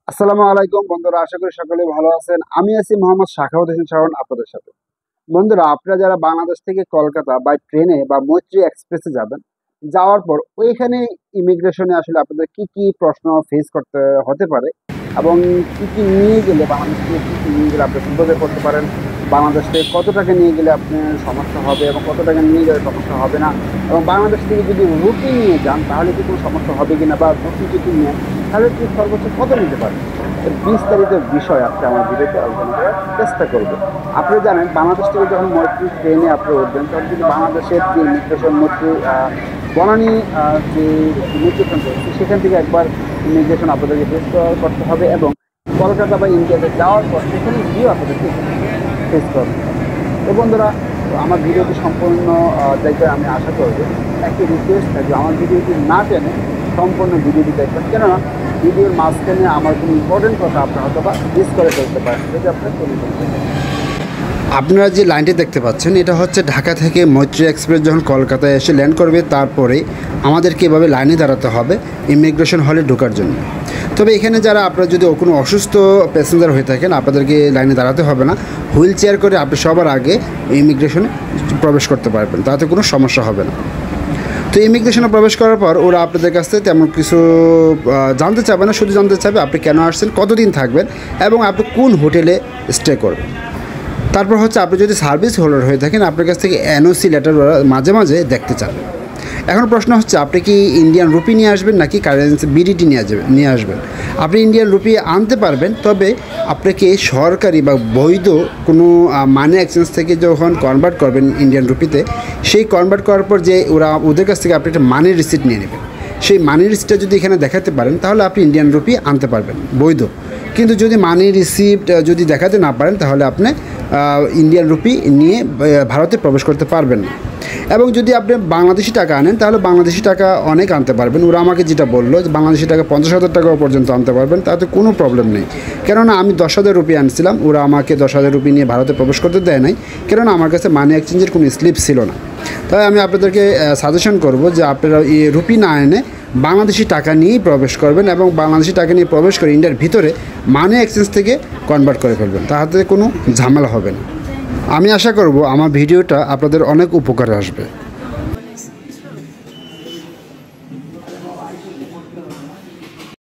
আসসালামু আলাইকুম বন্ধুরা, আশা করি সকলে ভালো আছেন। আমি আছি মোহাম্মদ শাখাওয়াত হোসেন শাওন আপনাদের সাথে। বন্ধুরা, আপনারা যারা বাংলাদেশ থেকে কলকাতা বা ট্রেনে বা মৈত্রী এক্সপ্রেসে যাবেন, যাওয়ার পর ওইখানে ইমিগ্রেশনে আসলে আপনাদের কি কি প্রশ্ন ফেস করতে হতে পারে এবং কি কি নিয়ে গেলে বাংলাদেশ থেকে কি কি নিয়ে গেলে আপনি সুন্দরভাবে করতে পারেন, বাংলাদেশ থেকে কত টাকা নিয়ে গেলে আপনার সমস্যা হবে এবং কত টাকা নিয়ে গেলে সমস্যা হবে না, এবং বাংলাদেশ থেকে যদি রুটি নিয়ে যান তাহলে কি কোনো সমস্যা হবে কিনা, বা রুটি যদি নেন তাহলে কি সর্বোচ্চ কত নিতে পারেন, এর বিস্তারিত বিষয় আজকে আমার ভিডিওতে আলোচনা করার চেষ্টা করবো। আপনি জানেন বাংলাদেশ থেকে যখন মৈত্রী ট্রেনে আপনি উঠবেন তখন কিন্তু বাংলাদেশের যে ইমিগ্রেশন মৈত্রী বনানী যে ইমিগ্রেশন রয়েছে সেখান থেকে একবার ইমিগ্রেশন আপনাদেরকে ফেস করতে হবে, এবং কলকাতা বা ইন্ডিয়াতে যাওয়ার পর সেখানে গিয়েও আপনাদেরকে ফেস করতে হবে। তো বন্ধুরা, আমার ভিডিওটি সম্পূর্ণ দেখবে আমি আশা করবো। একটি রিকোয়েস্ট থাকবে, আমার ভিডিওটি না টেনে সম্পূর্ণ ভিডিওটি দেখবেন, কেননা ভিডিওর মাঝখানে আমার কোনো ইম্পর্টেন্ট কথা আপনার হয়তো বা মিস করে ফেলতে পারেন যদি আপনার চলে ফেলতে পারেন। আপনারা যে লাইনটি দেখতে পাচ্ছেন এটা হচ্ছে ঢাকা থেকে মৈত্রী এক্সপ্রেস যখন কলকাতায় এসে ল্যান্ড করবে তারপরে আমাদেরকে এভাবে লাইনে দাঁড়াতে হবে ইমিগ্রেশন হলে ঢোকার জন্য। তবে এখানে যারা আপনারা যদি কোনো অসুস্থ প্যাসেঞ্জার হয়ে থাকেন আপনাদেরকে লাইনে দাঁড়াতে হবে না, হুইল চেয়ার করে আপনি সবার আগে ইমিগ্রেশনে প্রবেশ করতে পারবেন, তাতে কোনো সমস্যা হবে না। তো ইমিগ্রেশনে প্রবেশ করার পর ওরা আপনাদের কাছ থেকে তেমন কিছু জানতে চাবে না, শুধু জানতে চাবে আপনি কেন আসছেন, কতদিন থাকবেন এবং আপনি কোন হোটেলে স্টে করবেন। তারপর হচ্ছে আপনি যদি সার্ভিস হোল্ডার হয়ে থাকেন আপনার কাছ থেকে এনওসি লেটার মাঝে মাঝে দেখতে চান। এখন প্রশ্ন হচ্ছে আপনি কি ইন্ডিয়ান রুপি নিয়ে আসবেন নাকি কারেন্সি বিডিটি নিয়ে আসবেন। আপনি ইন্ডিয়ান রুপি আনতে পারবেন, তবে আপনাকে সরকারি বা বৈধ কোনো মানি এক্সচেঞ্জ থেকে যখন কনভার্ট করবেন ইন্ডিয়ান রুপিতে, সেই কনভার্ট করার পর যে ওদের কাছ থেকে আপনি একটা মানি রিসিট নিয়ে নেবেন, সেই মানি রিসিটটা যদি এখানে দেখাতে পারেন তাহলে আপনি ইন্ডিয়ান রুপি আনতে পারবেন বৈধ। কিন্তু যদি মানি রিসিপ্ট যদি দেখাতে না পারেন তাহলে আপনি ইন্ডিয়ান রুপি নিয়ে ভারতে প্রবেশ করতে পারবেন না। এবং যদি আপনি বাংলাদেশি টাকা আনেন তাহলে বাংলাদেশি টাকা অনেক আনতে পারবেন। ওরা আমাকে যেটা বললো যে বাংলাদেশি টাকা 50,000 টাকাও পর্যন্ত আনতে পারবেন, তাতে কোনো প্রবলেম নেই। কেননা আমি 10,000 রুপি আনছিলাম, ওরা আমাকে 10,000 রুপি নিয়ে ভারতে প্রবেশ করতে দেয় নাই, কেননা আমার কাছে মানি এক্সচেঞ্জের কোনো স্লিপ ছিল না। তাই আমি আপনাদেরকে সাজেশন করব যে আপনারা রুপি না এনে বাংলাদেশি টাকা নিয়েই প্রবেশ করবেন, এবং বাংলাদেশি টাকা নিয়ে প্রবেশ করে ইন্ডিয়ার ভিতরে মানি এক্সচেঞ্জ থেকে কনভার্ট করে ফেলবেন, তাহাতে কোনো ঝামেলা হবে না। আমি আশা করব আমার ভিডিওটা আপনাদের অনেক উপকারে আসবে।